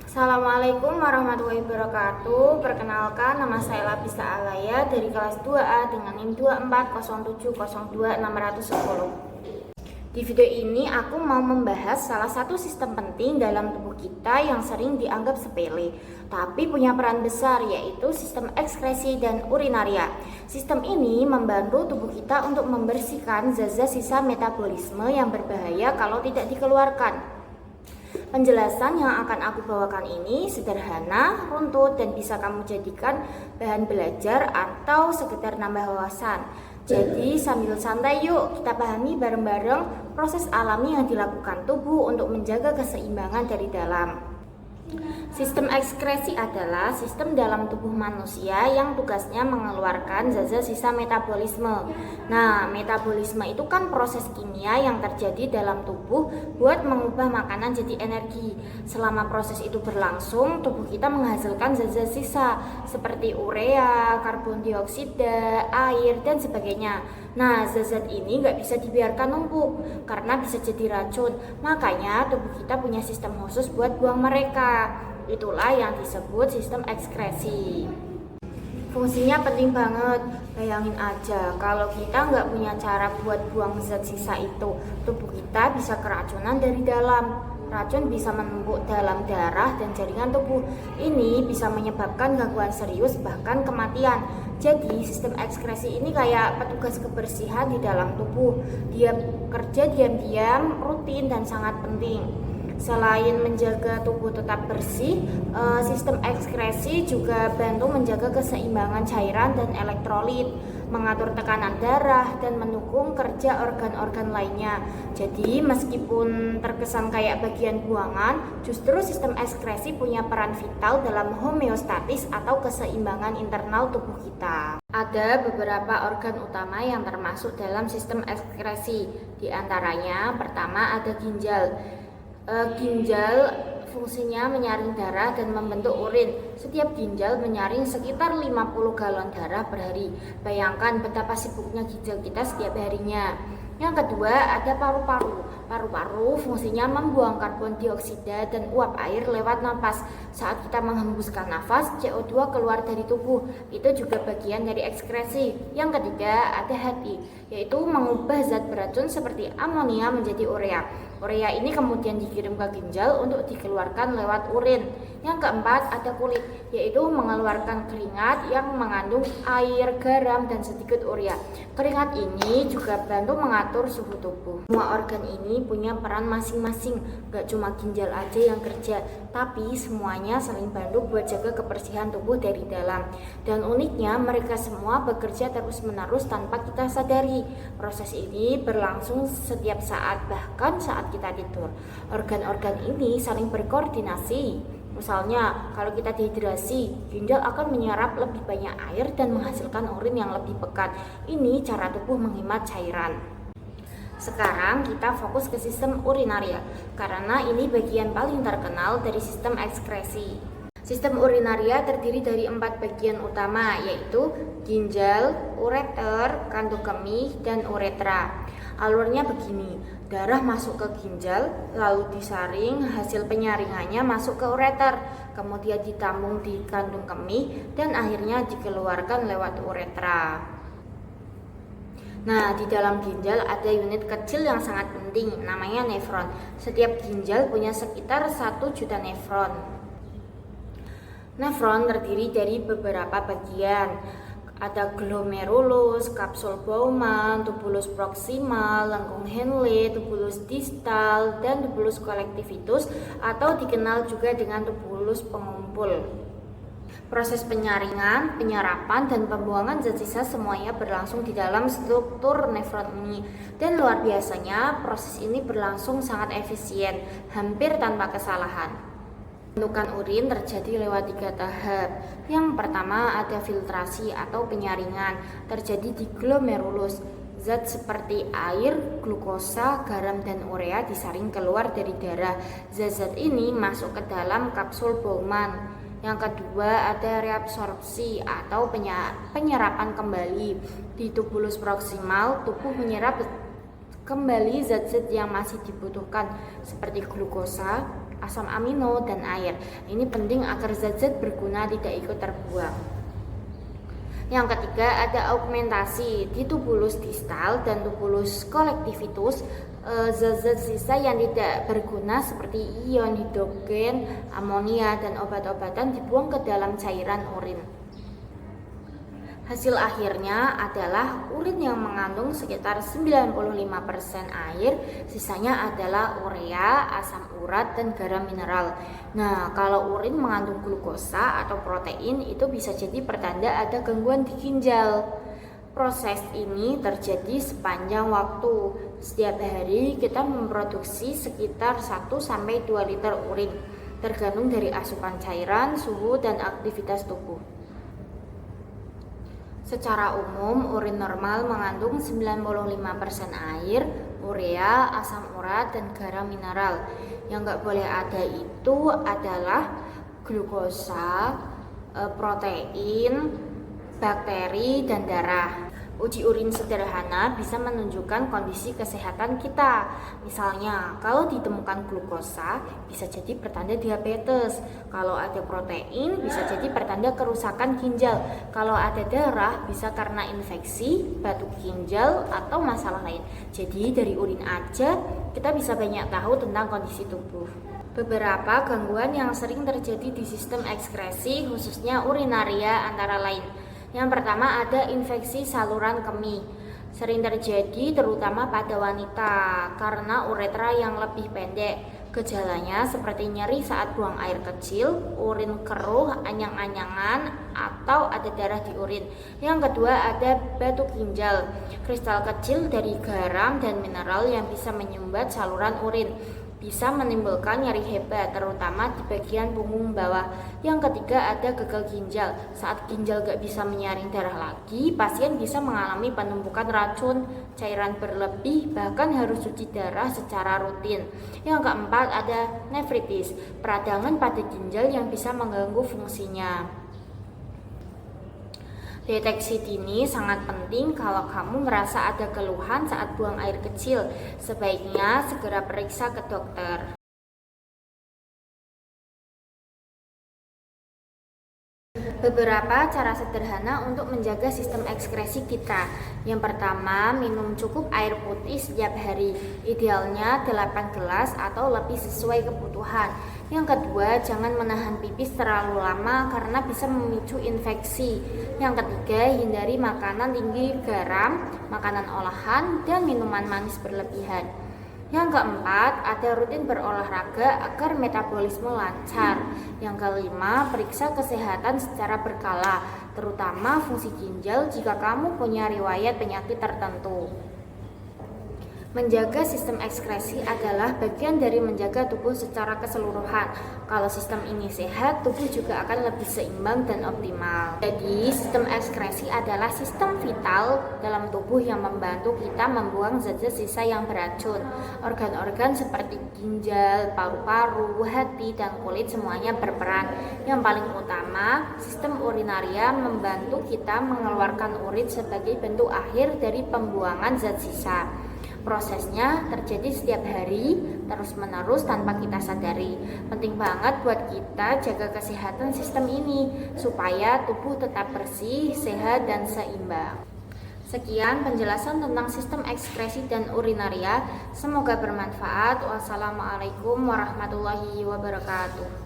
Assalamualaikum warahmatullahi wabarakatuh. Perkenalkan, nama saya Lapisa Alaya dari kelas 2A dengan NIM 240702610. Di video ini aku mau membahas salah satu sistem penting dalam tubuh kita yang sering dianggap sepele, tapi punya peran besar, yaitu sistem ekskresi dan urinaria. Sistem ini membantu tubuh kita untuk membersihkan zat-zat sisa metabolisme yang berbahaya kalau tidak dikeluarkan. Penjelasan yang akan aku bawakan ini sederhana, runtut, dan bisa kamu jadikan bahan belajar atau sekedar nambah wawasan. Jadi sambil santai yuk kita pahami bareng-bareng proses alami yang dilakukan tubuh untuk menjaga keseimbangan dari dalam. Sistem ekskresi adalah sistem dalam tubuh manusia yang tugasnya mengeluarkan zat-zat sisa metabolisme. Nah, metabolisme itu kan proses kimia yang terjadi dalam tubuh buat mengubah makanan jadi energi. Selama proses itu berlangsung, tubuh kita menghasilkan zat-zat sisa seperti urea, karbon dioksida, air, dan sebagainya. Nah, zat-zat ini nggak bisa dibiarkan numpuk karena bisa jadi racun. Makanya tubuh kita punya sistem khusus buat buang mereka. Itulah yang disebut sistem ekskresi. Fungsinya penting banget. Bayangin aja kalau kita nggak punya cara buat buang zat sisa itu, tubuh kita bisa keracunan dari dalam. Racun bisa menumpuk dalam darah dan jaringan tubuh. Ini bisa menyebabkan gangguan serius bahkan kematian. Jadi sistem ekskresi ini kayak petugas kebersihan di dalam tubuh. Dia kerja diam-diam, rutin, dan sangat penting. Selain menjaga tubuh tetap bersih, sistem ekskresi juga bantu menjaga keseimbangan cairan dan elektrolit, mengatur tekanan darah, dan mendukung kerja organ-organ lainnya. Jadi meskipun terkesan kayak bagian buangan, justru sistem ekskresi punya peran vital dalam homeostatis atau keseimbangan internal tubuh kita. Ada beberapa organ utama yang termasuk dalam sistem ekskresi. Di antaranya, pertama ada ginjal. Ginjal fungsinya menyaring darah dan membentuk urin. Setiap ginjal menyaring sekitar 50 galon darah per hari. Bayangkan betapa sibuknya ginjal kita setiap harinya. Yang kedua ada paru-paru. Paru-paru fungsinya membuang karbon dioksida dan uap air lewat napas. Saat kita menghembuskan nafas, CO2 keluar dari tubuh. Itu juga bagian dari ekskresi. Yang ketiga ada hati, yaitu mengubah zat beracun seperti amonia menjadi urea. Urea ini kemudian dikirim ke ginjal untuk dikeluarkan lewat urin. Yang keempat ada kulit, yaitu mengeluarkan keringat yang mengandung air, garam, dan sedikit urea. Keringat ini juga bantu mengatur suhu tubuh. Semua organ ini punya peran masing-masing, gak cuma ginjal aja yang kerja, tapi semuanya saling bantu buat jaga kebersihan tubuh dari dalam. Dan uniknya mereka semua bekerja terus-menerus tanpa kita sadari. Proses ini berlangsung setiap saat, bahkan saat kita tidur. Organ-organ ini saling berkoordinasi. Misalnya, kalau kita dehidrasi, ginjal akan menyerap lebih banyak air dan menghasilkan urin yang lebih pekat. Ini cara tubuh menghemat cairan. Sekarang kita fokus ke sistem urinaria, karena ini bagian paling terkenal dari sistem ekskresi. Sistem urinaria terdiri dari 4 bagian utama, yaitu ginjal, ureter, kandung kemih, dan uretra. Alurnya begini, darah masuk ke ginjal, lalu disaring, hasil penyaringannya masuk ke ureter, kemudian ditampung di kandung kemih, dan akhirnya dikeluarkan lewat uretra. Nah, di dalam ginjal ada unit kecil yang sangat penting, namanya nefron. Setiap ginjal punya sekitar 1 juta nefron. Nefron terdiri dari beberapa bagian. Ada glomerulus, kapsul Bowman, tubulus proximal, lengkung Henle, tubulus distal, dan tubulus collectivus atau dikenal juga dengan tubulus pengumpul. Proses penyaringan, penyerapan, dan pembuangan zat sisa semuanya berlangsung di dalam struktur nefron ini. Dan luar biasanya, proses ini berlangsung sangat efisien, hampir tanpa kesalahan. Pembentukan urin terjadi lewat 3 tahap. Yang pertama ada filtrasi atau penyaringan, terjadi di glomerulus. Zat seperti air, glukosa, garam, dan urea disaring keluar dari darah. Zat-zat ini masuk ke dalam kapsul Bowman. Yang kedua ada reabsorpsi atau penyerapan kembali. Di tubulus proksimal, tubuh menyerap kembali zat-zat yang masih dibutuhkan seperti glukosa, asam amino, dan air. Ini penting agar zat-zat berguna tidak ikut terbuang. Yang ketiga ada augmentasi di tubulus distal dan tubulus collectivus. Zat-zat sisa yang tidak berguna seperti ion hidrogen, amonia, dan obat-obatan dibuang ke dalam cairan urin. Hasil akhirnya adalah urin yang mengandung sekitar 95% air, sisanya adalah urea, asam urat, dan garam mineral. Nah, kalau urin mengandung glukosa atau protein itu bisa jadi pertanda ada gangguan di ginjal. Proses ini terjadi sepanjang waktu. Setiap hari kita memproduksi sekitar 1-2 liter urin, tergantung dari asupan cairan, suhu, dan aktivitas tubuh. Secara umum, urin normal mengandung 95% air, urea, asam urat, dan garam mineral. Yang nggak boleh ada itu adalah glukosa, protein, bakteri, dan darah. Uji urin sederhana bisa menunjukkan kondisi kesehatan kita. Misalnya, kalau ditemukan glukosa, bisa jadi pertanda diabetes. Kalau ada protein, bisa jadi pertanda kerusakan ginjal. Kalau ada darah, bisa karena infeksi, batuk ginjal, atau masalah lain. Jadi, dari urin aja, kita bisa banyak tahu tentang kondisi tubuh. Beberapa gangguan yang sering terjadi di sistem ekskresi, khususnya urinaria, antara lain. Yang pertama ada infeksi saluran kemih. Sering terjadi terutama pada wanita karena uretra yang lebih pendek. Gejalanya seperti nyeri saat buang air kecil, urin keruh, anyang-anyangan, atau ada darah di urin. Yang kedua ada batuk ginjal, kristal kecil dari garam dan mineral yang bisa menyumbat saluran urin. Bisa menimbulkan nyeri hebat, terutama di bagian punggung bawah. Yang ketiga ada gagal ginjal. Saat ginjal gak bisa menyaring darah lagi, pasien bisa mengalami penumpukan racun, cairan berlebih, bahkan harus cuci darah secara rutin. Yang keempat ada nefritis, peradangan pada ginjal yang bisa mengganggu fungsinya. Deteksi dini sangat penting. Kalau kamu merasa ada keluhan saat buang air kecil, sebaiknya segera periksa ke dokter. Beberapa cara sederhana untuk menjaga sistem ekskresi kita. Yang pertama, minum cukup air putih setiap hari. Idealnya 8 gelas atau lebih sesuai kebutuhan. Yang kedua, jangan menahan pipis terlalu lama karena bisa memicu infeksi. Yang ketiga, hindari makanan tinggi garam, makanan olahan, dan minuman manis berlebihan. Yang keempat, ada rutin berolahraga agar metabolisme lancar. Yang kelima, periksa kesehatan secara berkala, terutama fungsi ginjal jika kamu punya riwayat penyakit tertentu. Menjaga sistem ekskresi adalah bagian dari menjaga tubuh secara keseluruhan. Kalau sistem ini sehat, tubuh juga akan lebih seimbang dan optimal. Jadi, sistem ekskresi adalah sistem vital dalam tubuh yang membantu kita membuang zat-zat sisa yang beracun. Organ-organ seperti ginjal, paru-paru, hati, dan kulit semuanya berperan. Yang paling utama, sistem urinaria membantu kita mengeluarkan urin sebagai bentuk akhir dari pembuangan zat sisa. Prosesnya terjadi setiap hari, terus-menerus tanpa kita sadari. Penting banget buat kita jaga kesehatan sistem ini, supaya tubuh tetap bersih, sehat, dan seimbang. Sekian penjelasan tentang sistem ekskresi dan urinaria. Semoga bermanfaat. Wassalamualaikum warahmatullahi wabarakatuh.